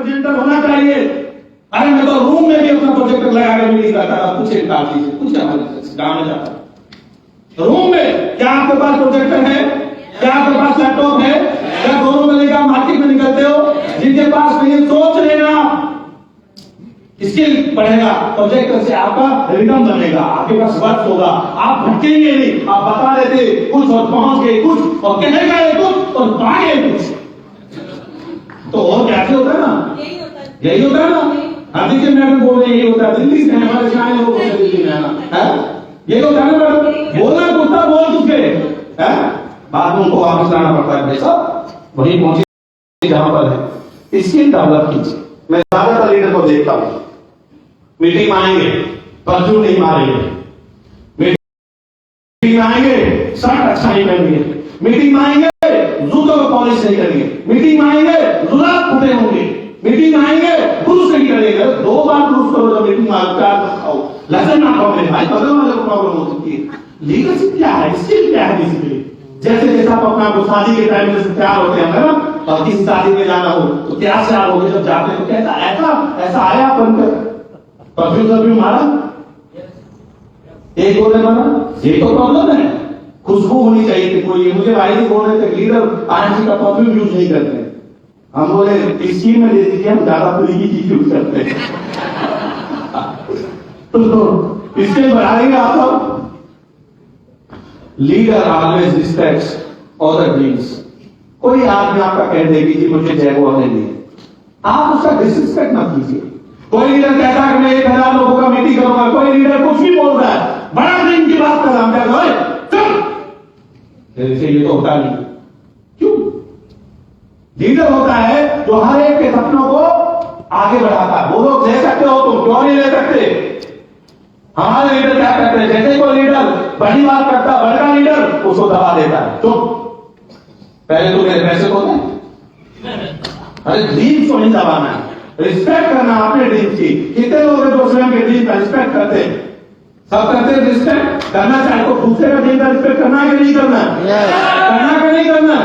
Presenter होना चाहिए। अरे मैं तो रूम में भी अपना प्रोजेक्टर लगा के मीटिंग करता था, पूछे काफी से पूछे हमारे गांव में जाता रूम में, क्या आपके पास प्रोजेक्टर है, क्या आपके पास लैपटॉप है, क्या दोनों में लेकर मार्केट में निकलते हो? जिनके पास नहीं सोच लेना, स्किल बढ़ेगा, प्रोजेक्टर से आपका रिदम बनेगा, आपके पास वर्क होगा, आप भटकेंगे नहीं, आप बता देते कुछ और पहुंच गए कुछ और कहने गए कुछ और पा गए कुछ। तो और कैसे होता है ना, यही होता है ना। देखिए मैडम बोल रहे यही होता है, दिल्ली से हमारे सारे लोग होते हैं दिल्ली में है, ये होता है ना मैडम। बोलना कुत्ता बोल चुके है, बाद में उनको वापस लाना पड़ता है, भाई साहब वही पहुंचे जहां पर है। स्किल डेवलप कीजिए। मैं ज्यादातर लीडर को देखता हूं, मीटिंग में आएंगे परफ्यूम नहीं मारेंगे, मीटिंग में आएंगे शर्ट अच्छा नहीं पहनेंगे, मीटिंग में आएंगे जूतों को पॉलिश नहीं करेंगे, मीटिंग में आएंगे जुलाब फूटे होंगे, मीटिंग में आएंगे पुरुष नहीं करेंगे। 2 बार पुरुष करो जब मीटिंग में आओ, लसन ना प्रॉब्लम भाई, बदल वाले को प्रॉब्लम हो सकती है। लीडरशिप क्या है, स्किल क्या है बेसिकली। जैसे जैसे आप अपना को शादी के टाइम में तैयार होते हैं ना, और किसी शादी में जाना हो तो तैयार से आप होगे, जब जाते हो कहता ऐसा आया बनकर परफ्यूम मारा, एक बोले मारा, ये तो प्रॉब्लम है। खुशबू होनी चाहिए थी कोई, मुझे भाई जी बोल रहे थे लीडर आरएनसी का परफ्यूम यूज नहीं करते हैं। हम बोले इस चीज में दे दीजिए, हम ज्यादा फ्री की चीज यूज करते हैं। तो इसके बढ़ा देंगे आप सब। Leader always respects other dreams. कोई आदमी आपका कह देगी कि मुझे जयगो होने नहीं, आप उसका डिसरिस्पेक्ट मत कीजिए। कोई लीडर कहता है कि मैं 1000 लोगों का मीटिंग करूंगा, कोई लीडर कुछ भी बोल रहा है, बड़ा ड्रीम की बात कर रहा हूं, ये तो होता नहीं। क्यों? लीडर होता है जो हर एक के सपनों को आगे बढ़ाता है। वो लोग ले सकते हो, तुम क्यों नहीं ले सकते? हमारे लीडर क्या करते हैं, जैसे कोई लीडर बड़ी बात करता, बड़ा लीडर उसको दबा देता है। तो पहले तो मेरे पैसे को दे, अरे ड्रीम को नहीं दबाना है, रिस्पेक्ट करना अपने ड्रीम की। कितने लोग हैं जो स्वयं के ड्रीम का रिस्पेक्ट करते हैं? सब करते हैं, रिस्पेक्ट करना चाहिए। तो दूसरे का ड्रीम का रिस्पेक्ट करना है कि नहीं करना? करना कि नहीं करना?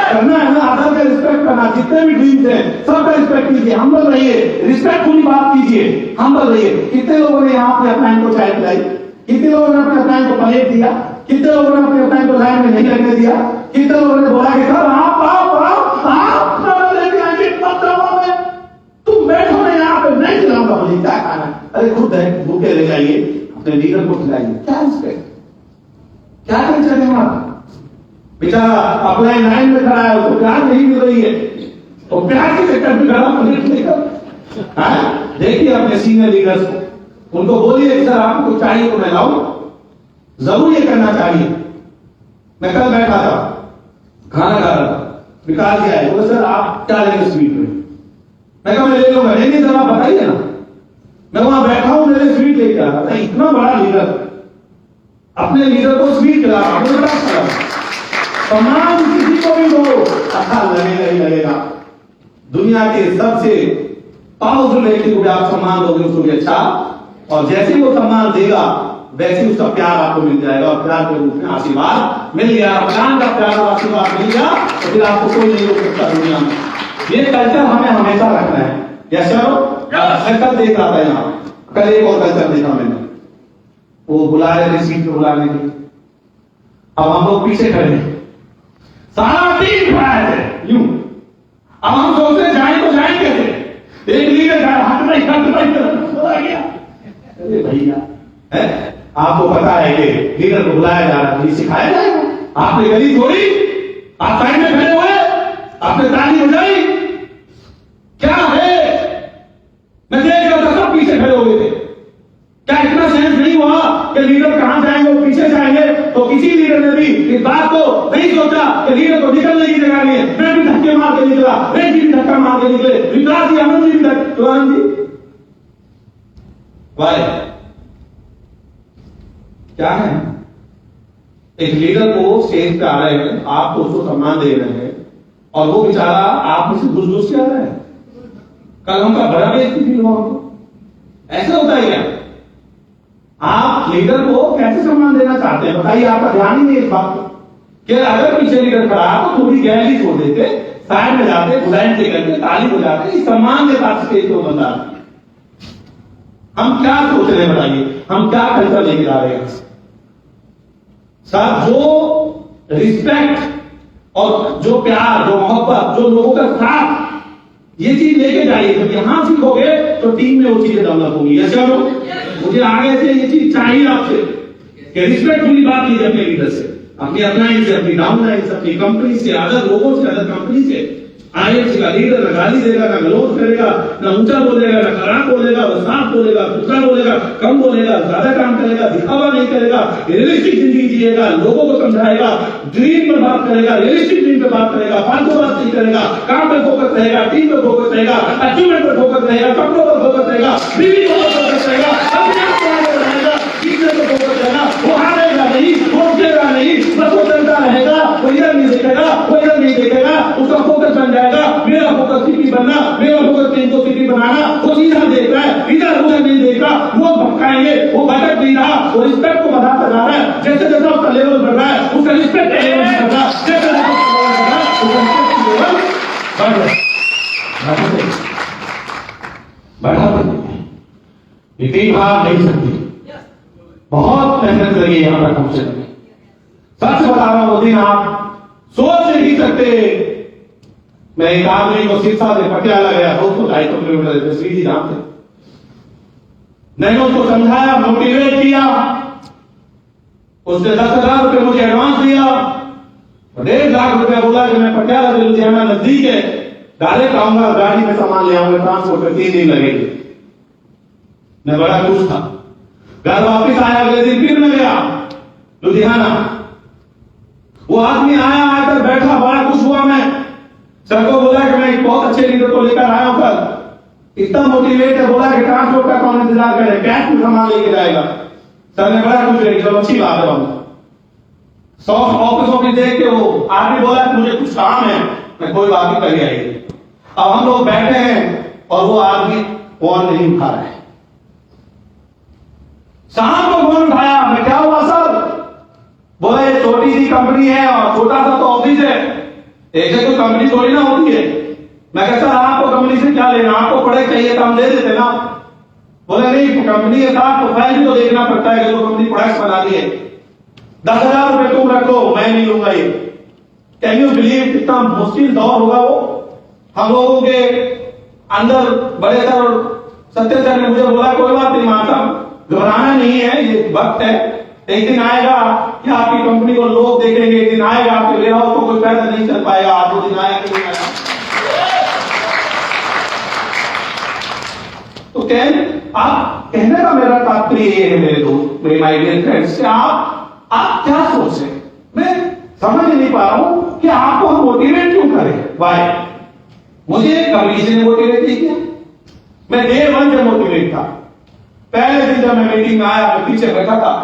करना है ना, अदर का रिस्पेक्ट करना। जितने भी ड्रीम्स हैं सबका रिस्पेक्ट कीजिए, हम्बल रहिए, रिस्पेक्टफुली बात कीजिए, हम्बल रहिए। कितने लोगों ने यहाँ अपने अपना को चाय पिलाई, कितने लोगों ने अपने अपना को प्लेट दिया, कितने लोगों ने अपने अपना को लाइन में नहीं लगने दिया, कितने लोगों ने बोला कि सर आप तुम बैठो ना यहाँ पे, नहीं खिलाऊंगा, मुझे क्या खाना है? अरे खुद है, भूखे रह जाइए, अपने लीडर को खिलाइए। क्या रिस्पेक्ट, क्या कल्चर है वहां? बेचारा अपने लाइन में खड़ा है, उसको प्यार नहीं मिल रही है, तो प्यार के चक्कर में खड़ा लेकर देखिए अपने सीनियर लीडर्स को, उनको बोलिए सर आपको चाहिए तो मैं लाऊं। जरूर ये करना चाहिए। मैं कल बैठा था, खाना खा रहा था, निकाल के आए, बोले सर आप क्या लेंगे स्वीट में? मैं कहा मैं ले लूंगा। नहीं सर आप बताइए ना। मैं वहां बैठा हूं, मेरे स्वीट लेके आ रहा था। इतना बड़ा लीडर अपने लीडर को स्वीट खिला रहा, मुझे बड़ा अच्छा लगा। सम्मान किसी को भी दो, अच्छा लगेगा ही लगेगा। दुनिया के सबसे पावरफुल व्यक्ति को भी आप सम्मान दोगे, उसको भी अच्छा, और जैसे वो सम्मान देगा वैसे उसका प्यार आपको मिल जाएगा, और प्यार के रूप में आशीर्वाद मिल गया। भगवान का प्यार और आशीर्वाद मिल गया तो फिर आपको कोई नहीं रोक सकता दुनिया में। ये कल्चर हमें हमेशा रखना है। यस सर, कल देख रहा था यहाँ, कल एक और कल्चर देखा मैंने, वो बुला रहे थे सीट पे बुलाने के लिए, अब हम लोग पीछे खड़े हैं, सारा टीम खड़ा है यूं। अब हम सोचते जाए तो जाए कैसे? एक लीडर हट नहीं गया। अरे भैया है, आपको पता है कि लीडर को बुलाया जा रहा है, सिखाया जाएगा? आपने गली छोड़ी, आप साइड में खड़े हुए, आपने ताली बजाई, क्या है? मैं देख रहा था सब पीछे खड़े हो गए थे। क्या इतना सेंस नहीं हुआ कि लीडर कहां जाएंगे, वो पीछे जाएंगे? तो किसी लीडर ने भी इस बात को नहीं सोचा कि लीडर को निकलने की जगह नहीं है। मैं भी धक्के मार के निकला, मैं भी धक्का मार के निकले, विकास जी आनंद जी भी जी वाई क्या है? एक लीडर को स्टेज पे आ रहे हैं, आप उसको सम्मान दे रहे हैं, और वो बेचारा आप मुझसे घुस के आ रहा है। कल उनका बड़ा बेइज्जती फील हुआ हमको। ऐसा होता है क्या? आप लीडर को कैसे सम्मान देना चाहते हैं बताइए? आपका ध्यान ही नहीं इस बात पर कि अगर पीछे लीडर खड़ा तो थोड़ी गैलरी छोड़ देते, साइड में जाते बुलाइन से करके ताली बजाते सम्मान के साथ स्टेज को बंदा। हम क्या सोच रहे हैं बताइए, हम क्या कल्चर लेके जा रहे हैं साहब? जो रिस्पेक्ट और जो प्यार, जो मोहब्बत, जो लोगों का साथ, ये चीज लेके जाइए। जब यहां सीखोगे तो टीम में वो चीजें डेवलप होंगी। ऐसा मुझे आगे से ये चीज चाहिए आपसे कि रिस्पेक्टफुली बात कीजिए अपने लीडर से, अपनी अपलाइन से, अपनी डाउन लाइन से, अपनी कंपनी से, अदर लोगों से, अदर कंपनी से। आईएफसी का लीडर ना गाली देगा, ना गलौज करेगा, ना ऊंचा बोलेगा, ना खराब बोलेगा, वो साफ बोलेगा, सुथरा बोलेगा, कम बोलेगा, ज्यादा काम करेगा, दिखावा नहीं करेगा, रियलिस्टिक जिंदगी जिएगा, लोगों को समझाएगा, ड्रीम पर बात करेगा, रियलिस्टिक ड्रीम पे बात करेगा, फालतू बात नहीं करेगा, काम पे फोकस रहेगा, टीम पे फोकस रहेगा, अचीवमेंट पर फोकस रहेगा, कपड़ों पर फोकस रहेगा, बीवी पर फोकस रहेगा, अपने आप को आगे बढ़ाएगा, टीचर पर फोकस रहेगा, वो हारेगा नहीं, रोकेगा नहीं, बस वो चलता रहेगा, वो इधर नहीं देखेगा, वो इधर नहीं देखेगा, उसका फोकस बन जाएगा। मेरा फोकस सिटी बनना, मेरा फोकस टीम को सिटी बनाना। वो सीधा देख रहा है, इधर उधर नहीं देख रहा, लोग भटकाएंगे, वो भटक नहीं रहा, वो रिस्पेक्ट को बढ़ाता जा रहा है। जैसे जैसा उसका लेवल बढ़ रहा है, उसका रिस्पेक्ट का लेवल बढ़ रहा है, जैसे जैसा उसका लेवल बढ़ रहा है, बढ़ा ये तीन बार नहीं सकती। बहुत मेहनत लगी यहां तक हमसे। सच बता रहा हूं, वो दिन आप सोच नहीं सकते। मैं एक आदमी को सिरसा से पटियाला गया, 200-250 किलोमीटर सीधी धाम से। मैंने उसको समझाया, मोटिवेट किया, उसने 10,000 रुपये मुझे एडवांस दिया, 1.5 लाख रुपया बोला कि मैं पटियाला से लुधियाना नजदीक है, डायरेक्ट आऊंगा, गाड़ी में सामान ले आऊंगा, ट्रांसपोर्ट में 3 दिन लगेंगे। मैं बड़ा खुश था। घर वापिस आया, अगले दिन फिर मैं गया लुधियाना। वो आदमी आया, आकर बैठा, बड़ा खुश हुआ मैं। सर को बोला कि मैं एक बहुत अच्छे लीडर को लेकर आया हूं कल, इतना मोटिवेट है, बोला कि ट्रांसपोर्ट का कौन इंतजार करे, कैश में सामान लेके जाएगा। सर ने बड़ा खुश रही, चलो अच्छी बात है बाबू। सॉफ्ट ऑफिस में देख के वो आदमी बोला कि मुझे कुछ काम है, मैं कोई बात नहीं करी आएगी। अब हम लोग बैठे हैं और वो आदमी फोन नहीं उठा रहा है। शाम को फोन उठाया, मैं क्या हुआ सर? बोला ये छोटी सी कंपनी है और छोटा सा तो ऑफिस है, एक तो कंपनी थोड़ी ना होती है। मैं कहता सर आपको कंपनी से क्या लेना, आपको प्रोडक्ट चाहिए तो हम दे देते ना। बोले नहीं, कंपनी है साहब, प्रोफाइल भी तो देखना पड़ता है कि जो कंपनी प्रोडक्ट बना रही है। 10,000 रुपए तुम रखो, मैं नहीं लूंगा ये। कैन यू बिलीव कितना मुश्किल दौर होगा वो। हम लोगों के अंदर बड़े सर सत्य सर ने मुझे बोला कोई बात नहीं मान साहब, घबराना नहीं है, ये वक्त है, एक दिन आएगा कि आपकी कंपनी को लोग देखेंगे, एक दिन आएगा आपके वेयर हाउस को कोई पैसा नहीं चल पाएगा। आज वो दिन आया कि नहीं आया। तो आप कहने का मेरा तात्पर्य ये है मेरे दोस्त, मेरे माय डियर फ्रेंड्स, आप क्या सोच रहे हैं? मैं समझ नहीं पा रहा हूं कि आपको हम मोटिवेट क्यों करें। वाई मुझे कभी से मोटिवेट नहीं किया। मैं डे 1 से मोटिवेट था। पहले दिन जब मैं मीटिंग में आया, मैं पीछे बैठा था,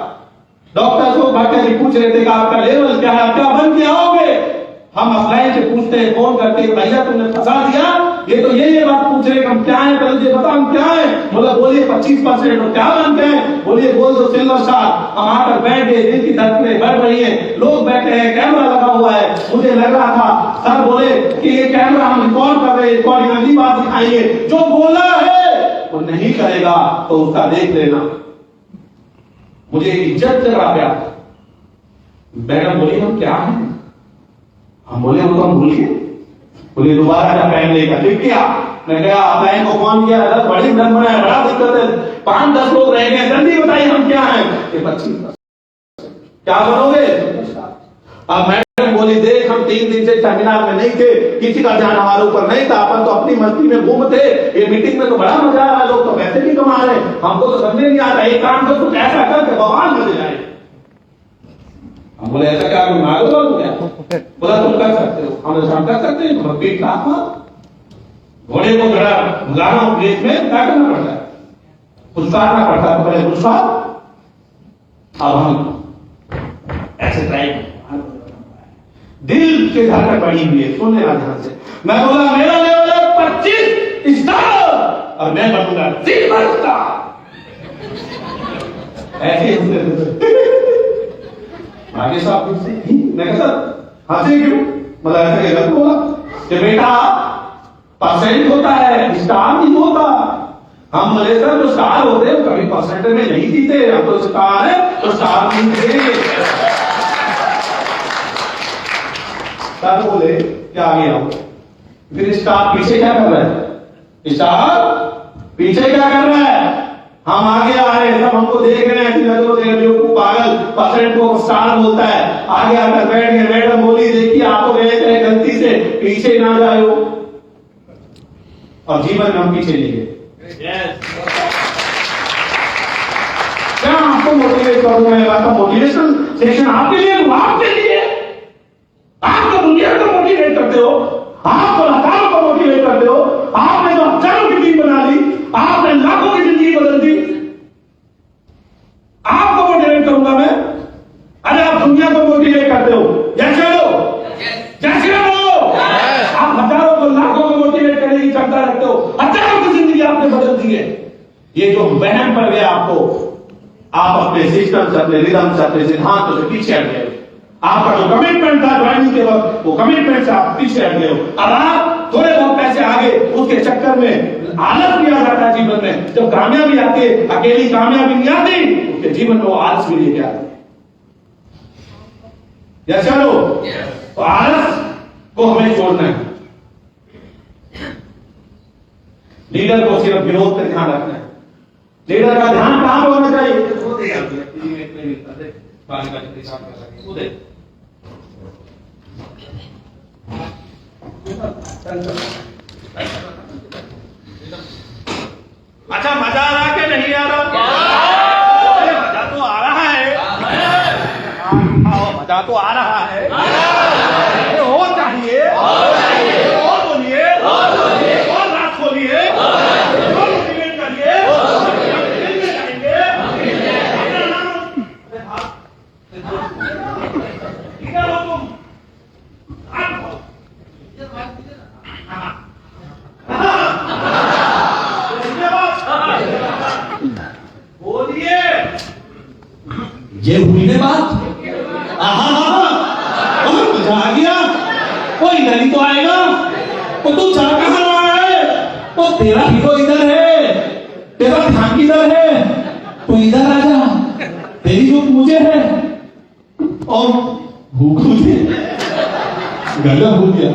डॉक्टर को भट्टाचार्य पूछ रहे थे कि आपका लेवल क्या है, क्या बन के आओगे। हम अपलाइन से पूछते हैं, फोन करते हैं, भैया तुमने फंसा दिया, ये तो ये बात पूछ रहे हम क्या है, पहले मुझे बता हम क्या है। मतलब बोलिए 25% और क्या बनते हैं, बोलिए बोल दो सिल्वर स्टार। हम आकर बैठ गए, दिल की धड़कनें बढ़ रही है, लोग बैठे हैं, कैमरा लगा हुआ है। मुझे लग रहा था सर बोले कि ये कैमरा हम रिकॉर्ड कर रहे हैं, रिकॉर्डिंग अगली बात दिखाएंगे, जो बोला है वो नहीं करेगा तो उसका देख लेना। मुझे इज्जत से आ गया। मैडम बोली हम क्या है, हम बोले वो तो हम भूल गए। बोले दोबारा जब पैन लेकर लिख किया, मैं गया पैन को फोन किया, बड़ी धन बनाया, बड़ा दिक्कत है, 5-10 लोग रह गए, जल्दी बताइए हम क्या है। 25 क्या बनोगे। अब मैडम बोली देख हम 3 दिन से सेमिनार में नहीं थे, किसी का ध्यान हमारे ऊपर नहीं था, अपन तो अपनी मस्ती में घूमते, ये मीटिंग में तो बड़ा मजा आ रहा है, लोग तो पैसे भी कमा रहे, हमको तो समझ नहीं आता, एक काम कर कुछ ऐसा करके भगवान मजे जाए। हम बोले ऐसा क्या कोई मारो बोलो क्या। बोला तुम कर सकते हो, हम कर सकते हैं, तुम पीठ लाख घोड़े को जरा भगाना प्लेस में क्या करना पड़ता है, पुरस्कारना पड़ता है, पहले पुरस्कार। अब हम ऐसे ट्राई, दिल के धड़कन बढ़ी हुई है, सुनने वाले ध्यान से। मैं बोला मेरा लेवल है 25 स्टार और मैं बनूंगा सिल्वर स्टार। ऐसे आगे साहब मैं कहता हंसे क्यों, मतलब ऐसा गलत बोला। कि बेटा परसेंट होता है, स्टार नहीं होता। हम बोले सर जो स्टार होते हैं कभी परसेंट में नहीं जीते, हम तो स्टार है तो स्टार नहीं थे। सर बोले क्या आगे आओ, फिर स्टार पीछे क्या कर रहा है, स्टार पीछे क्या कर रहा है, हम आगे आ रहे हैं, सब हमको देख रहे हैं कि पागल परसेंट को स्टार बोलता है। आगे आकर बैठ गए, मैडम बोली देखिए आप तो गए थे गलती से, पीछे ना जाओ। और जीवन में हम पीछे नहीं गए। क्या आपको मोटिवेट करूं मैं, आपका मोटिवेशन सेशन आपके लिए, आपके लिए आप तो दुनिया को मोटिवेट करते हो, आप तो हजारों को मोटिवेट करते हो। आपने तो हजारों की टीम बना ली, आपने लाखों की जिंदगी बदल दी। आपको मोटिवेट करूंगा मैं, अरे आप दुनिया को मोटिवेट करते हो। जैसे लो आप हजारों को लाखों को मोटिवेट करने की क्षमता रखते हो, हजारों की जिंदगी आपने बदल दी है। ये जो वहम पड़ गया आपको, आप अपने सिस्टम से, अपने रिदम से, अपने सिद्धांतों से पीछे हट गए। आपका जो कमिटमेंट था ज्वाइनिंग के वक्त, वो कमिटमेंट से आप पीछे हट गए हो। अब आप थोड़े बहुत पैसे आगे, उसके चक्कर में आलस भी आ जाता है जीवन में। जब कामयाबी आती है, अकेली कामयाबी नहीं आती, उसके जीवन में वो आलस भी लेके आती है। चलो तो आलस को हमें छोड़ना है। लीडर को सिर्फ विरोध पर ध्यान रखना है। लीडर का ध्यान कहां पर होना चाहिए, अच्छा मजा आ रहा कि नहीं आ रहा? मजा तो आ रहा है, मजा तो आ रहा है। और चाहिए, और बोलिए, और रात खोलिए, और मोटिवेट करिए, बोलिए। ये हुई ना बात, मजा आ गया। कोई इधर ही तो आएगा, तो तू जा कहां रहा है, तो तेरा हीरो इधर है, तेरा ध्यान किधर है, तो इधर आ जा। तेरी जो मुझे है और भूख मुझे गला भूल गया।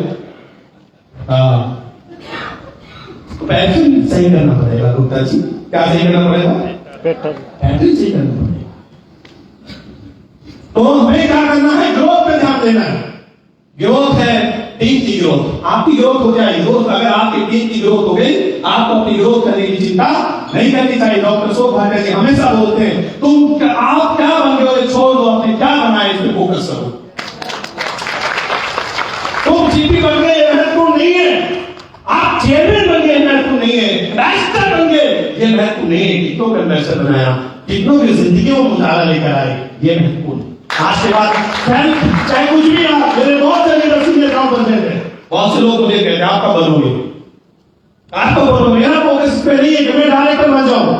पैटर्न सही करना पड़ेगा गुप्ता जी। क्या सही करना पड़ेगा? पैटर्न सही करना पड़ेगा। तो हमें क्या करना है, ग्रोथ पे ध्यान देना है। ग्रोथ है टीम की ग्रोथ, आपकी ग्रोथ हो जाएगी दोस्त। अगर आपकी टीम की ग्रोथ हो गई, आपको अपनी ग्रोथ करने की चिंता नहीं करनी चाहिए। डॉक्टर शोक भाटिया जी हमेशा बोलते हैं, तुम आप क्या बन गए हो छोड़ दो, अपने क्या बनाए इस पे फोकस करो। तुम जीपी बन गए ये महत्वपूर्ण नहीं है, आप चेयरमैन बन गए महत्वपूर्ण नहीं है, एम्बेसडर बन गए ये महत्वपूर्ण नहीं है। कितनों का एम्बेसडर बनाया, कितनों की जिंदगियों में उजाला लेकर आए, ये महत्वपूर्ण। आज के बाद चाहे कुछ भी आप, मेरे बहुत से लीडर सीनियर काम बनते थे, बहुत से लोग मुझे कहते हैं आपका बनोगे, आपका बनो। मेरा फोकस इस पे नहीं है कि मैं डायरेक्टर बन जाऊं,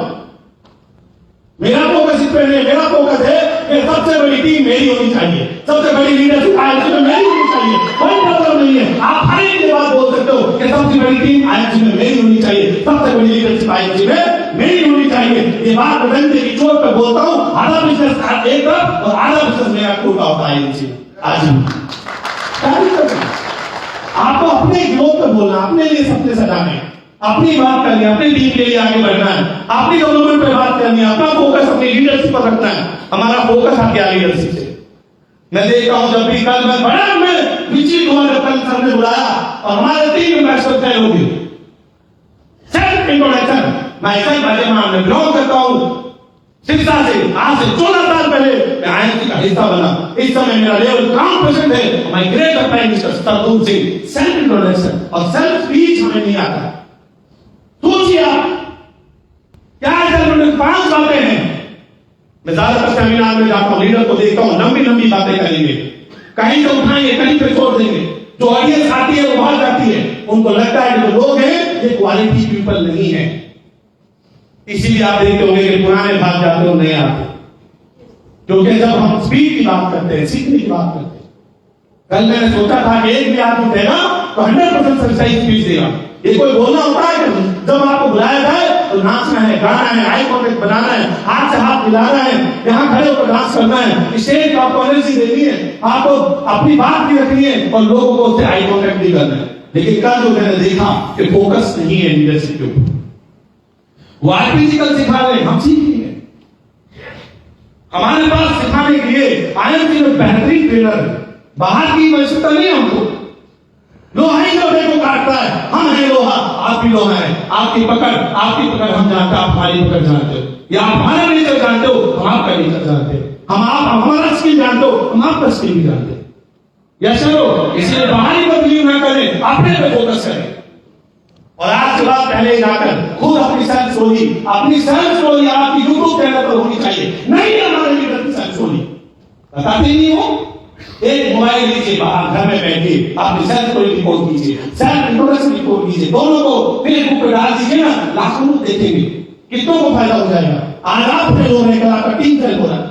मेरा फोकस इस पे नहीं है। मेरा फोकस है कि सबसे बड़ी टीम मेरी होनी चाहिए, सबसे बड़ी लीडरशिप आईएमसी में मेरी होनी चाहिए। कोई प्रॉब्लम नहीं है, आप हर एक के बाद बोल सकते हो कि सबसे बड़ी टीम आईएमसी में मेरी होनी चाहिए, सबसे बड़ी लीडरशिप आईएमसी में मेरी होनी चाहिए। ये बात बदलने की चोट पे बोलता हूं। आधा बिजनेस एक तरफ और आधा बिजनेस मेरा टूटा होता है आईएमसी आज। आपको अपने ग्रोथ पे बोलना, अपने लिए सपने सजाने, अपनी बात करनी, अपनी टीम के लिए आगे बढ़ना है, अपनी डेवलपमेंट पे बात करनी है, अपना फोकस अपनी लीडरशिप पर रखना है। हमारा फोकस है क्या लीडरशिप से। मैं देखता हूं जब भी कल मैं बड़ा में विची तुम्हारे कल सर ने बुलाया और हमारे 3 एम्बेसडर तय हो गए। सेल्फ इंट्रोडक्शन मैं ऐसा ही बातें मैं बिलोंग करता हूं शिक्षा से। आज से 14 साल पहले मैं आईएमसी का हिस्सा बना। इस समय मेरा लेवल ग्राउंड प्रेसिडेंट है, my great prime minister Sardool Singh. Self introduction और सेल्फ स्पीच हमें नहीं आता। सोचिए आप क्या है, 5 बातें हैं। मैं ज्यादातर सेमिनार में जाता हूं, लीडर को देखता हूं, लंबी लंबी बातें करेंगे, कहीं से उठाएंगे, कहीं पे छोड़ देंगे। जो ऑडियंस आती है वो बाहर जाती है, उनको लगता है कि जो लोग हैं ये क्वालिटी पीपल नहीं है। इसीलिए आप देखते होंगे कि पुराने भाग जाते हो, नए आते। क्योंकि जब हम स्पीड की बात करते हैं, सीखने की बात करते हैं, कल मैंने सोचा था कि एक भी आदमी उठेगा तो 100% सही स्पीच देगा। ये कोई बोलना होता है कि जब आपको बुलाया जाए तो नाचना है, गाना है, आई कॉन्टेक्ट बनाना है, हाथ से हाथ मिलाना है, यहाँ खड़े होकर डांस करना है, स्टेज पर आपको एनर्जी देनी है, आपको अपनी बात भी रखनी है और लोगों को उससे आई कॉन्टेक्ट भी करना है। लेकिन कल जो मैंने देखा कि फोकस नहीं है लीडरशिप के ऊपर। वो आर्टिफिशियल सिखा रहे, हम सीख रहे हैं। हमारे पास सिखाने के लिए आईएमसी में बेहतरीन ट्रेनर है, बाहर की आवश्यकता नहीं हमको। लोहा ही लोहे को काटता है, हम हैं लोहा, आप भी लोहा है। आपकी पकड़ हम जानते हैं, आप हमारी पकड़ जानते हो, या आप हमारा नेचर जानते हो, हम आपका नेचर जानते हैं, हम आप हमारा स्किल जानते हो, हम आपका स्किल भी जानते हैं। या चलो इसलिए बाहरी पर बिलीव ना करें, अपने पे फोकस करें। और आज के बाद पहले जाकर खुद अपनी सेल्फ स्टोरी आपकी यूट्यूब चैनल पर होनी चाहिए। नहीं हमारे लीडर की सेल्फ स्टोरी बताते नहीं हो। एक मोबाइल लीजिए, बाहर घर में बैठिए, अपनी सेल्फ स्टोरी रिपोर्ट कीजिए, सेल्फ इंट्रोडक्शन रिपोर्ट कीजिए, दोनों को फेसबुक पे डाल दीजिए ना, लाखों लोग देखेंगे, कितनों को फायदा हो जाएगा। आज आप फेल हो रहे हैं, आपका टीम फेल हो रहा है,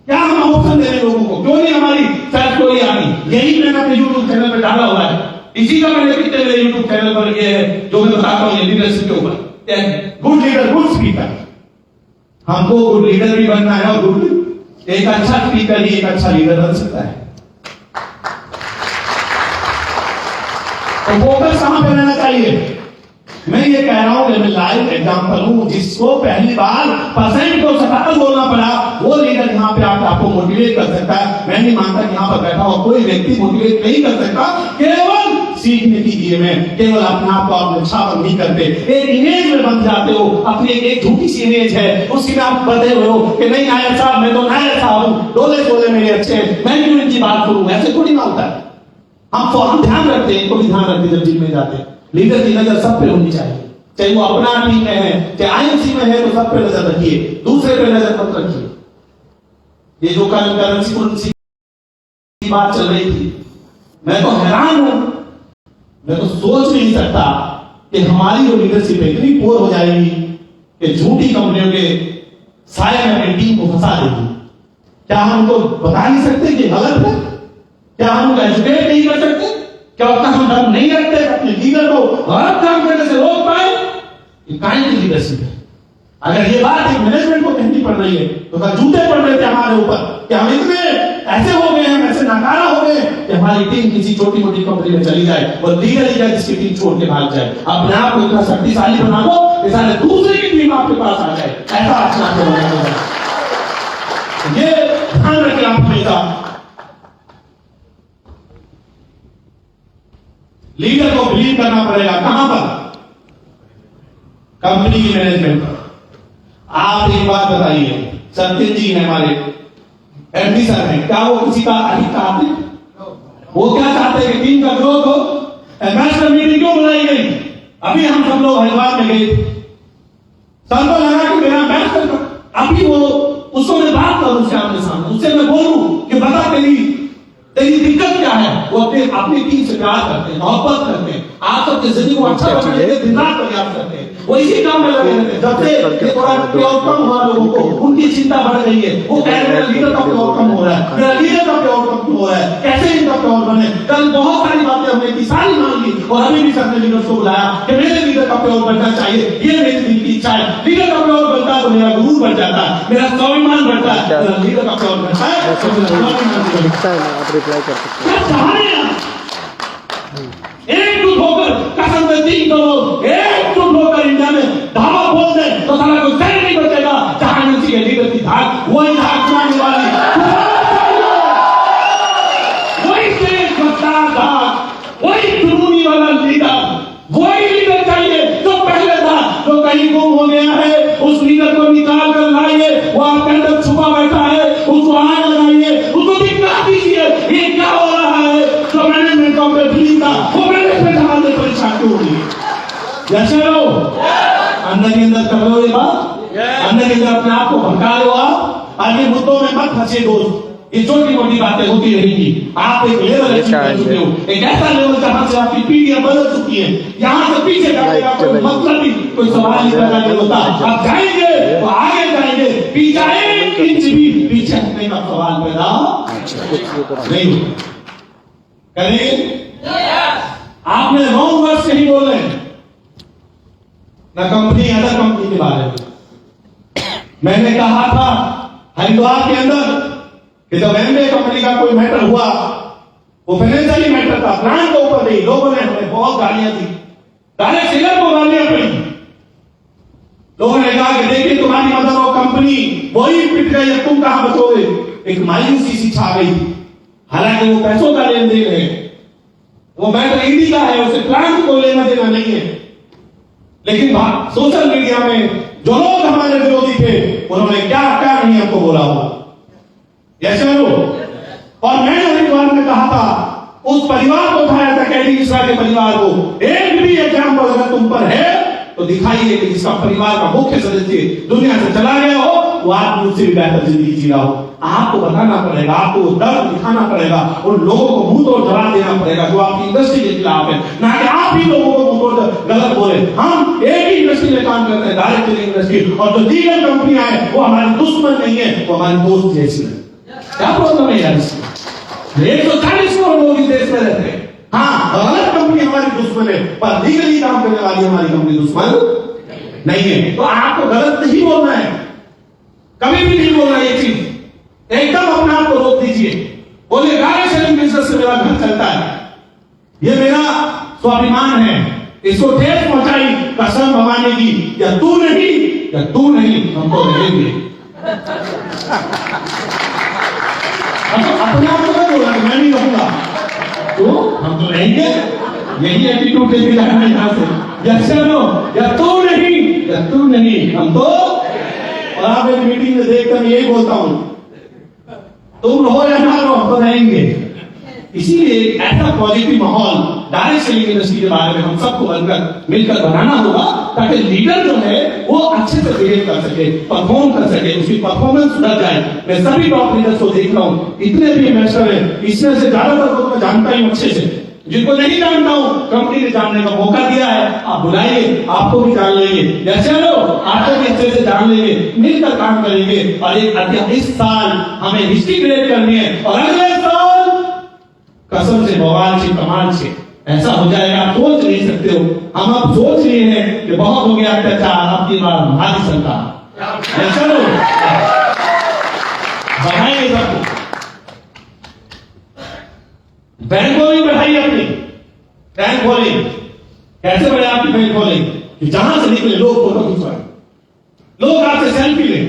क्या हम ऑप्शन दे रहे लोगों को? क्यों नहीं हमारी सेल्फ स्टोरी आनी? यही मैंने अपने यूट्यूब चैनल पर डाला हुआ है। इसी का मैंने कितने मेरे यूट्यूब चैनल पर ये है जो मैं बताता हूँ लीडरशिप के ऊपर। Good leader, good speaker. हमको गुड लीडर भी बनना है और गुड एक अच्छा स्पीकर ही एक अच्छा लीडर बन सकता है। तो फोकस कहां पे रहना चाहिए? मैं ये कह रहा हूं कि मैं लाइव एग्जांपल हूं, जिसको पहली बार परसेंट को 77 बोलना पड़ा, वो लीडर यहाँ पे आकर आपको मोटिवेट कर सकता है। मैं नहीं मानता कि यहाँ पर बैठा हुआ कोई व्यक्ति मोटिवेट नहीं कर सकता। केवल सीखने की दिए में, केवल अपने आप को आप अच्छा नहीं करते, एक इमेज में बन जाते हो। अपनी एक झूठी सी इमेज है, उसी में आप बंधे हुए हो कि नहीं नायक साहब, मैं तो नायक साहब हूं, डोले डोले मेरे अच्छे, मैं क्यों इनकी बात करूं? ऐसे थोड़ी ना होता है। हम ध्यान रखते हैं, इनको भी ध्यान रखते जब जिम में जाते हैं। लीडर की नजर सब पे होनी चाहिए, चाहे वो अपना टीम में है, चाहे आईएमसी में है, तो सब पे नजर रखिए, दूसरे पे नजर मत रखिए। ये जो करेंसी की बात चल रही थी, मैं तो हैरान हूं, मैं तो सोच नहीं सकता कि हमारी जो लीडरशिप है इतनी पोर हो जाएगी कि झूठी कंपनियों के साए में अपनी टीम को फंसा देगी। क्या हम उनको बता नहीं सकते कि गलत है? क्या हम उनको एजुकेट नहीं कर सकते? क्या उतना हम डर नहीं रखते अपने लीडर को गलत काम करने से रोक पाए? ये काइंड की लीडरशिप है। अगर ये बात एक मैनेजमेंट को कहनी पड़ रही है तो क्या जूते पड़ रहे थे हमारे ऊपर कि हम इतने ऐसे हो गए हैं, ऐसे नाकारा हो गए कि हमारी टीम किसी छोटी मोटी कंपनी में चली जाए और लीडर ही जिसकी टीम छोड़ के भाग जाए। अपने आप को इतना शक्तिशाली बना दो कि सारे दूसरे की टीम आपके पास आ जाए, ऐसा अच्छा बनाना होगा। ये ध्यान रखें आप हमेशा। लीडर को बिलीव करना पड़ेगा कहां पर? कंपनी की मैनेजमेंट पर। आप एक बात बताइए, सत्यन जी हैं हमारे एमडी सर हैं, क्या वो किसी का अधिक चाहते? वो क्या चाहते हैं कि टीम का ग्रोथ हो? एम्बेसडर मीटिंग क्यों बुलाई गई? अभी हम सब लोग हरिद्वार में गए, सर को लगा कि मेरा एम्बेसडर, अभी वो उसको मैं बात करूं सामने सामने, उससे मैं बोलूं कि बता तेरी दिक्कत क्या है। वो अपनी टीम से प्यार करते हैं, मोहब्बत करते हैं, आप सबके जिंदगी को अच्छा बनाने के लिए दिन रात प्रयास करते हैं, वो इसी काम में लगे रहते हैं। जब से थोड़ा प्योर कम हुआ लोगों को, उनकी चिंता बढ़ गई है। वो कह रहे हैं लीडर का प्योर कम हो रहा है, मेरा लीडर का प्योर कम क्यों हो रहा है, कैसे इनका प्योर बने। कल बहुत सारी बातें हमने की, सारी मान ली, और अभी भी सबने लीडर को बुलाया कि मेरे लीडर का प्योर बनना चाहिए, ये मेरी दिल की इच्छा है। लीडर का प्योर बनता है तो मेरा गुरूर बढ़ जाता है, मेरा स्वाभिमान बढ़ता है, मेरा लीडर का प्योर बनता है। रिप्लाई कर सकते हैं। एकजुट होकर कसम से 3 लोग एकजुट होकर इंडिया में धावा बोल दे तो सारा कोई सही नहीं बचेगा। जहां किसी के लीडर की धाक, वही धाक चुनाने वाली, वही तेज रफ्तार धाक, वही जुनूनी वाला लीडर, वही लीडर चाहिए जो पहले था, जो कहीं गुम हो गया है। उस लीडर को निकाल कर लाइए, वो आपके अंदर छुपा बैठा है, उसको आग लगाइए, उसको दिखा दीजिए ये क्या हो रहा है। जो मैनेजमेंट का बिलीव था, वो मैनेजमेंट हमारे परेशान क्यों हो रही है? जैसे लो अंदर के अंदर कर लो ये बात, अंदर के अंदर अपने आप को भड़का लो। आप आगे मुद्दों में मत फंसे दोस्त, ये छोटी मोटी बातें होती रहेंगी। आप एक लेवल अचीव कर चुके हो, एक ऐसा लेवल जहां से आपकी पीढ़ियां बदल चुकी है, यहाँ से पीछे जाने का कोई मतलब ही, कोई सवाल ही पैदा नहीं होता। आप जाएंगे तो आगे जाएंगे, पीछे 1 इंच भी पीछे हटने का सवाल पैदा नहीं होता। करेंगे आपने रॉन्ग वर्ड से ही बोल रहे हैं ना कंपनी अदर कंपनी के बारे में। मैंने कहा था हरिद्वार के अंदर कि जब एमबे कंपनी का कोई मैटर हुआ, वो फाइनेंशियली मैटर था, प्लान के ऊपर नहीं, लोगों ने हमें बहुत गालियां दी, डायरेक्ट सीनियर को गालियां पड़ी। लोगों ने कहा कि देखिए तुम्हारी मदर और कंपनी वही पिट गई, तुम कहां बचोगे। एक मायूसी सी छा गई। हालांकि वो पैसों का लेन देन है, वो मैटर ईडी का है, उसे प्लान को लेना देना नहीं है। लेकिन सोशल मीडिया में जो लोग हमारे विरोधी थे उन्होंने क्या क्या नहीं हमको बोला हुआ, यस नो। और मैंने हरिद्वार में कहा था, उस परिवार को उठाया था, कैडी मिश्रा के परिवार को, एक भी एग्जाम्पल अगर तुम पर है तो दिखाइए कि जिसका परिवार का मुख्य सदस्य दुनिया से चला गया हो, वो आदमी उससे भी बेहतर जिंदगी जी रहा हो। आपको बताना पड़ेगा, आपको दर्द दिखाना पड़ेगा, उन लोगों को मुंह तोड़ जवाब देना पड़ेगा जो आपकी इंडस्ट्री के खिलाफ है, ना कि आप ही लोगों को मुंह तोड़ गलत बोले। हम एक ही इंडस्ट्री में काम करते हैं, डायरेक्ट सेलिंग इंडस्ट्री, और जो लीगल कंपनियां हैं वो हमारे दुश्मन नहीं है, वो हमारे दोस्त जैसी है। क्या प्रॉब्लम है यार इसमें? 140 करोड़ लोग इस देश में रहते हैं। हाँ, गलत कंपनी हमारी दुश्मन है, पर लीगली काम करने वाली हमारी कंपनी दुश्मन नहीं है। तो आपको गलत नहीं बोलना है, कभी भी नहीं बोलना ये चीज, एकदम अपने आप को रोक दीजिए। बोले गाड़ी सेलिंग बिजनेस से मेरा घर चलता है, ये मेरा स्वाभिमान है, इसको ठेस पहुंचाई कसम भगवान की, या तू नहीं हम तो रहेंगे। अपने आप को बोला कि मैं नहीं रहूंगा, तो हम तो रहेंगे। यही एटीट्यूड लेके जाना है यहां से, यस नो, या तू नहीं हम तो। और आप एक मीटिंग में देखकर मैं यही बोलता हूं, तुम रहो या ना रहो हम तो रहेंगे। इसीलिए ऐसा पॉजिटिव माहौल डायरेक्ट सेलिंग इंडस्ट्री के बारे में हम सबको मिलकर बनाना होगा, ताकि लीडर जो है वो अच्छे से बिहेव कर सके, परफॉर्म कर सके, उसकी परफॉर्मेंस सुधर जाए। मैं सभी टॉप लीडर्स को देख रहा हूं, इतने भी इन्वेस्टर हैं, इसमें से ज्यादातर को मैं जानता ही अच्छे से, जिनको नहीं जानता हूं कंपनी ने जानने का मौका दिया है, आप बुलाइए, आपको भी जान लेंगे, जैसे लो आपको भी अच्छे से जान लेंगे, मिलकर काम करेंगे। और एक इस साल हमें हिस्ट्री क्रिएट करनी है, और अगले साल कसम से भगवान से कमाल से ऐसा हो जाएगा, आप सोच नहीं सकते हो। हम अब सोच रहे हैं कि बहुत हो गया अत्याचार, अब की बार हमारी सरकार, ऐसा लो बढ़ाएंगे सबको। बैंक खोलिंग बढ़ाई अपनी, बैंक खोलिंग कैसे बढ़े आपकी बैंक खोलिंग, कि जहां से निकले लोग फोटो खिंचवाए, लोग आपसे सेल्फी ले।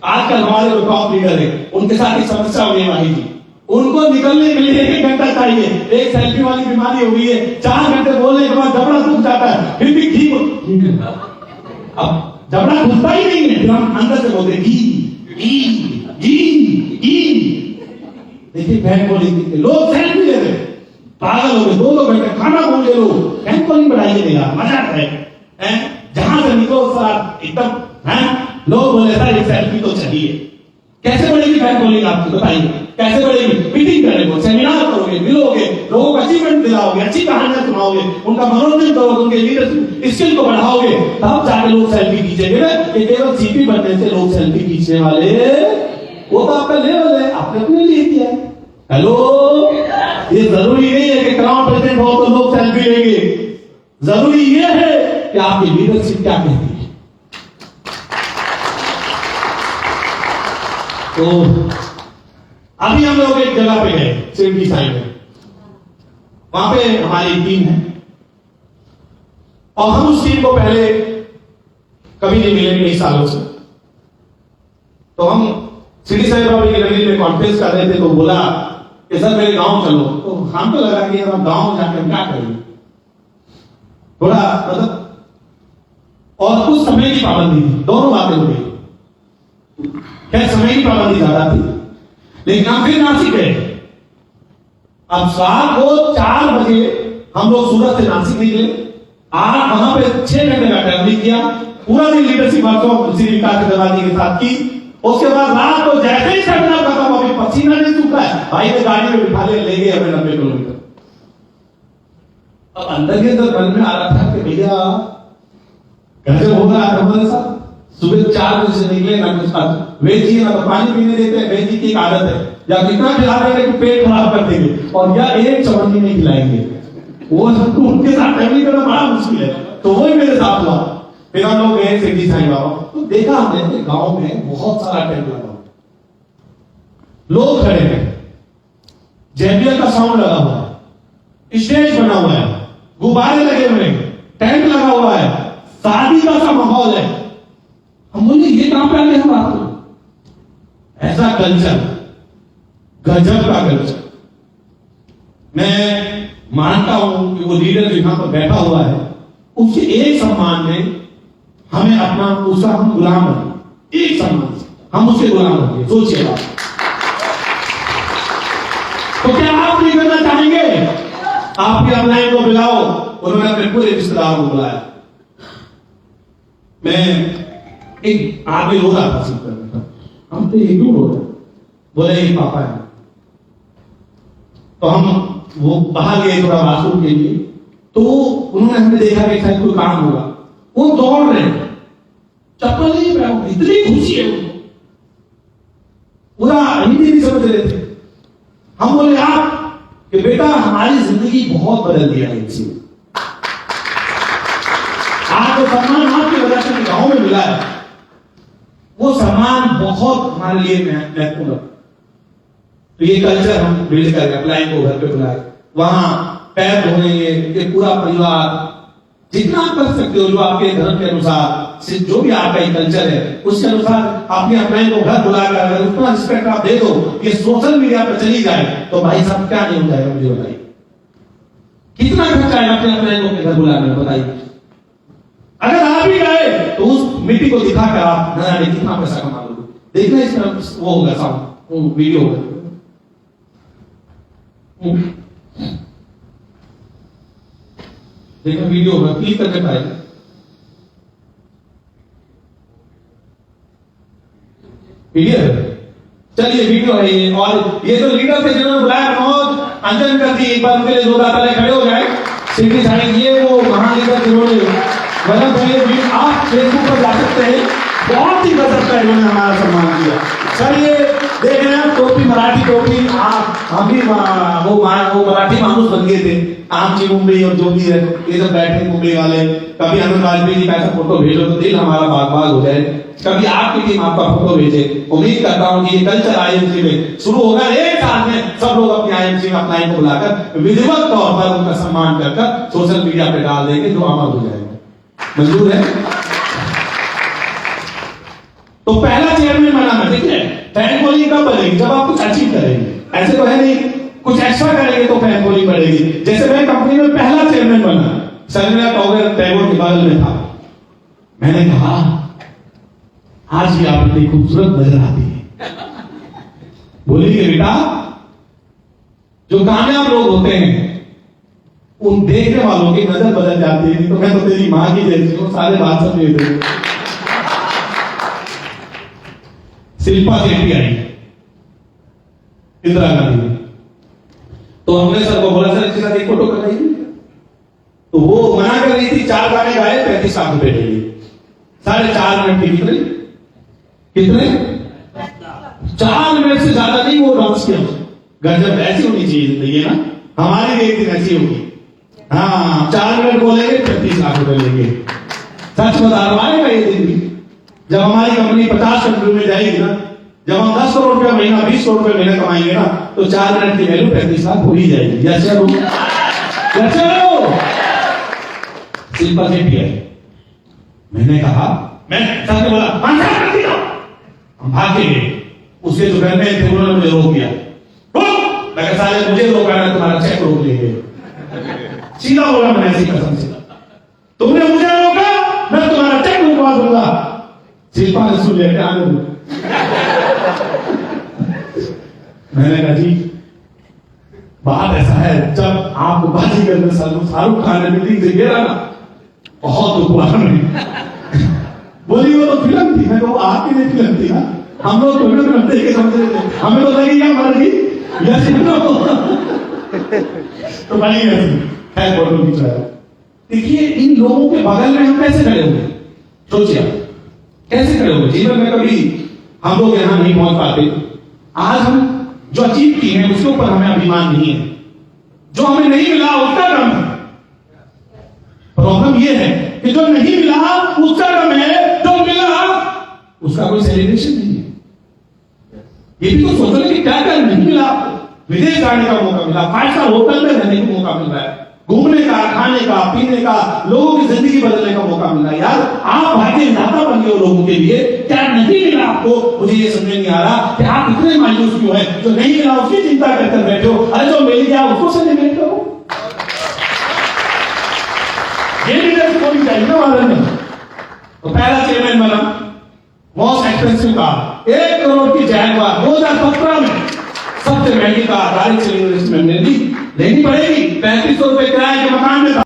आजकल हमारे जो टॉप लीडर है उनके साथ एक समस्या होने वाली थी, उनको निकलने के लिए 1 घंटा चाहिए, एक सेल्फी वाली बीमारी हो गई है, 4 घंटे बोलने के बाद जबड़ा सूख जाता है, फिर भी घी, अब जबड़ा घुसता ही नहीं है, फिर हम अंदर से बोलते घी। देखिए बैंक खोलिंग, लोग सेल्फी ले रहे, पागल हो गए, 2-2 घंटे खाना बोल रहे लोग। बैंक खोलिंग बढ़ाइए यार, मजा आता है। जहां से निकलो सर एकदम है, लोग बोले सर एक सेल्फी तो चाहिए। कैसे बढ़ेगी बैंक खोलिंग आपको बताइए, कैसे बढ़ेगी? मीटिंग करेंगे, सेमिनार करोगे, मिलोगे, लोगों को अचीवमेंट दिलाओगे, अच्छी कहानियां सुनाओगे, उनका मनोरंजन करोगे, उनके लीडरशिप स्किल को बढ़ाओगे, तब जाके लोग सेल्फी खींचेंगे। कि केवल सीपी बनने से लोग सेल्फी खींचने वाले, वो तो आपका लेवल है, आपने अपने लिए किया है। हेलो, ये जरूरी नहीं है कि क्राउन प्रेसिडेंट हो तो लोग सेल्फी लेंगे, जरूरी ये है कि आपकी लीडरशिप क्या कहती है। तो अभी हम लोग एक जगह पे गए, सिमटी साइड में, वहां पे हमारी टीम है, और हम उस टीम को पहले कभी नहीं मिले कई सालों से। तो हम सिटी साहिब बाबा की नगरी में कॉन्फ्रेंस कर रहे थे, तो बोला कि सर मेरे गांव चलो। तो हम तो लगा कि हम गांव जाकर क्या करेंगे, थोड़ा मतलब, और कुछ समय की पाबंदी थी, दोनों बातें हो गई। खैर समय की पाबंदी ज्यादा थी, लेकिन हम फिर नासिक गए। अब शाम को 4 बजे हम लोग सूरत से नासिक निकले, आज वहां पे 6 घंटे का ट्रैवलिंग किया, पूरा दिन लीडरशिप वर्कशॉप श्री विकास दरवाजी के साथ की। उसके बाद रात को जैसे ही सेमिनार खत्म, अभी पसीना नहीं सूखा है, भाई ने गाड़ी में बिठा ले गए हमें 90 किलोमीटर। अब अंदर के अंदर मन में आ रहा था कि भैया कैसे होगा हमारे साथ, सुबह 4 बजे से निकले ना कुछ वेज जी, ना तो पानी पीने देते हैं, वेज जी की एक आदत है, या कितना खिला देंगे कि पेट खराब कर देंगे, और या एक चवन्नी नहीं खिलाएंगे, वो उनके साथ फैमिली करना बड़ा मुश्किल है, तो वही मेरे साथ हुआ। फिर हम लोग गए सिद्धि साईं बाबा, तो देखा हमने गांव में बहुत सारा टेंट लगा हुआ, लोग खड़े हैं, जेबीएल का साउंड लगा हुआ है, स्टेज बना हुआ है, गुब्बारे लगे हुए हैं, टेंट लगा हुआ है, शादी का सा माहौल है। हम बोले ये कहां पे आ गए हम आपको? ऐसा कल्चर, गजब का कल्चर। मैं मानता हूं कि वो लीडर जो यहां पर बैठा हुआ है, उसके एक सम्मान में हमें अपना उसका हम गुलाम बने, एक सम्मान से हम उसके गुलाम बने। सोचिए आप, तो क्या आप नहीं करना चाहेंगे? आपके अपनाइन को बुलाओ। उन्होंने अपने पूरे रिश्तेदार को बुलाया। मैं एक आदमी रो रहा था, सिर्फ करने का, हम तो एक क्यों रो रहे? बोले एक पापा है। तो हम वो बाहर गए थोड़ा वाशरूम के लिए, तो उन्होंने हमें देखा कि शायद कोई काम होगा, वो दौड़ रहे, चप्पल नहीं पहना, इतनी खुशी है उनको, पूरा हिंदी नहीं समझ रहे थे। हम बोले आप कि बेटा हमारी जिंदगी बहुत बदल दिया है इसी, आपको सम्मान आपकी वजह से गांव में मिला है, वो सम्मान बहुत हमारे लिए महत्वपूर्ण। तो ये कल्चर हम बिल्ड कर अप्लाई को घर पे बुलाए, वहां पैर धोएंगे, ये पूरा परिवार जितना आप कर सकते हो, जो आपके धर्म के अनुसार, जो भी आपका कल्चर है उसके अनुसार अपने अप्लाई को घर बुलाकर अगर उतना रिस्पेक्ट आप दे दो, ये सोशल मीडिया पर चली जाए तो भाई साहब क्या नहीं हो जाएगा? मुझे बताइए कितना खर्चा आएगा अपने अप्लाई को घर बुलाने में? बताइए। अगर आप ही गए तो उस मिट्टी को दिखाकर आप न जाने कितना पैसा कमा लोगे। देखना इसका वो होगा, साउंड वीडियो होगा, देखो वीडियो होगा, क्लिक करके पाएगा। वीडियो है, चलिए वीडियो है ये। और ये जो लीडर थे जिन्होंने बुलाया, मनोज अंजन कर दी, एक बार उनके लिए जोरदार ताली खड़े हो जाए। सिद्धि साईं ये वो महान लीडर जिन्होंने गलत है, आप फेसबुक पर जा सकते हैं, बहुत ही गजब का इन्होंने हमारा सम्मान किया। चलिए देख रहे हैं टोपी, मराठी टोपी, हम भी वो मराठी मानुस बन गए थे। आमची मुंबई और जो भी है ये सब बैठे मुंबई वाले, कभी आनंद वाजपेयी जी का ऐसा फोटो भेजो तो दिल हमारा बाग बाग हो जाए, कभी आपकी टीम आपका फोटो भेजे। उम्मीद करता हूं कि ये कल्चर आईएमसी में शुरू होगा, एक साल में सब लोग अपनी आईएमसी में अपना इनको बुलाकर विधिवत तौर पर उनका सम्मान कर सोशल मीडिया पे डाल देंगे, जो अमर हो जाएगा। मंजूर है? तो पहला चेयरमैन बना मैं, ठीक है, फैन फॉलोइंग कब बढ़ेगी? जब आप कुछ अचीव करेंगे। ऐसे तो है नहीं कुछ एक्स्ट्रा करेंगे तो फैन फॉलोइंग बढ़ेगी। जैसे मैं कंपनी में पहला चेयरमैन बना, रवींद्रनाथ टैगोर के बगल में था, मैंने कहा आज भी आप इतनी खूबसूरत नजर आती है। बोली कि बेटा जो कामयाब लोग होते हैं उन देखने वालों की नजर बदल जाती है, नहीं तो मैं तो तेरी मां की जैसी हूं, सारे बात सब दे दे। शिल्पा शेट्टी आई, इंदिरा गांधी ने, तो हमने सर को बोला सर इसके साथ एक फोटो कर रही, तो वो मना कर रही थी। 4 गाने गाए, 35 लाख रुपए ले लिए, 4.5 मिनट की। कितने 4 मिनट से ज्यादा नहीं वो डांस किया। गजब, ऐसी होनी चाहिए जिंदगी ना, हमारी भी एक दिन ऐसी होगी। हाँ 4 मिनट बोलेंगे 35 लाख रुपए लेंगे। सच बता रहा आएगा ये दिन भी, जब हमारी कंपनी 50 कंट्री में जाएगी ना, जब हम 10 करोड़ रुपया महीना 20 करोड़ रुपया महीना कमाएंगे ना, तो 4 मिनट की वैल्यू 35 लाख हो ही जाएगी। चलो शिल्पा शेट्टी है। मैंने कहा, मैं साथ में बोला कर दिया, हम भागे गए। उसके जो घर में थे उन्होंने मुझे रोक दिया। मैं साले मुझे रोका ना, तुम्हारा चेक रोक लेंगे। सीधा बोला मैंने ऐसी कसम से, तुमने मुझे रोका मैं तुम्हारा चेक रुकवा दूंगा। शिल्पा ने सुन लिया, मैंने कहा जी बात ऐसा है, जब आप बाजीगर में शाहरुख खान ने मीटिंग से गिरा ना, बहुत दुख हुआ हमें। बोली वो तो फिल्म थी। मैं तो आपकी नहीं फिल्म थी ना, हम लोग फिल्म देख के समझ रहे थे, हमें तो लगी क्या मर गई तो भाई है फोटो खींच रहा है। देखिए इन लोगों के बगल में हम कैसे खड़े हुए, सोचिए कैसे खड़े हुए। जीवन में कभी हम लोग यहां नहीं पहुंच पाते। आज हम जो अचीव किए हैं उसके ऊपर हमें अभिमान नहीं है, जो हमें नहीं मिला उसका कम है। प्रॉब्लम ये है कि जो नहीं मिला उसका गम है, जो मिला उसका कोई सेलिब्रेशन नहीं है। ये भी तो सोचो ना कि क्या क्या नहीं मिला आपको। विदेश जाने का मौका मिला, 5 स्टार होटल में रहने का मौका मिल रहा है, घूमने का, खाने का, पीने का, लोगों की जिंदगी बदलने का मौका मिल रहा है। यार आप भारतीय जनता बन गए हो लोगों के लिए, क्या नहीं मिला आपको? मुझे ये समझ नहीं आ रहा कि आप इतने मायूस क्यों हैं। जो नहीं मिला उसकी चिंता करते बैठे हो, अरे जो मिल गया उसको सेलिब्रेट करो। ये लीडरशिप होनी चाहिए ना भारत में। तो पहला चेयरमैन बना, मोस्ट एक्सपेंसिव कार, 1 करोड़ की जैगवार 2017 में सबसे महंगी कार गाड़ी चली, इसमें लेनी पड़ेगी। 3500 रुपए किराए के मकान में था।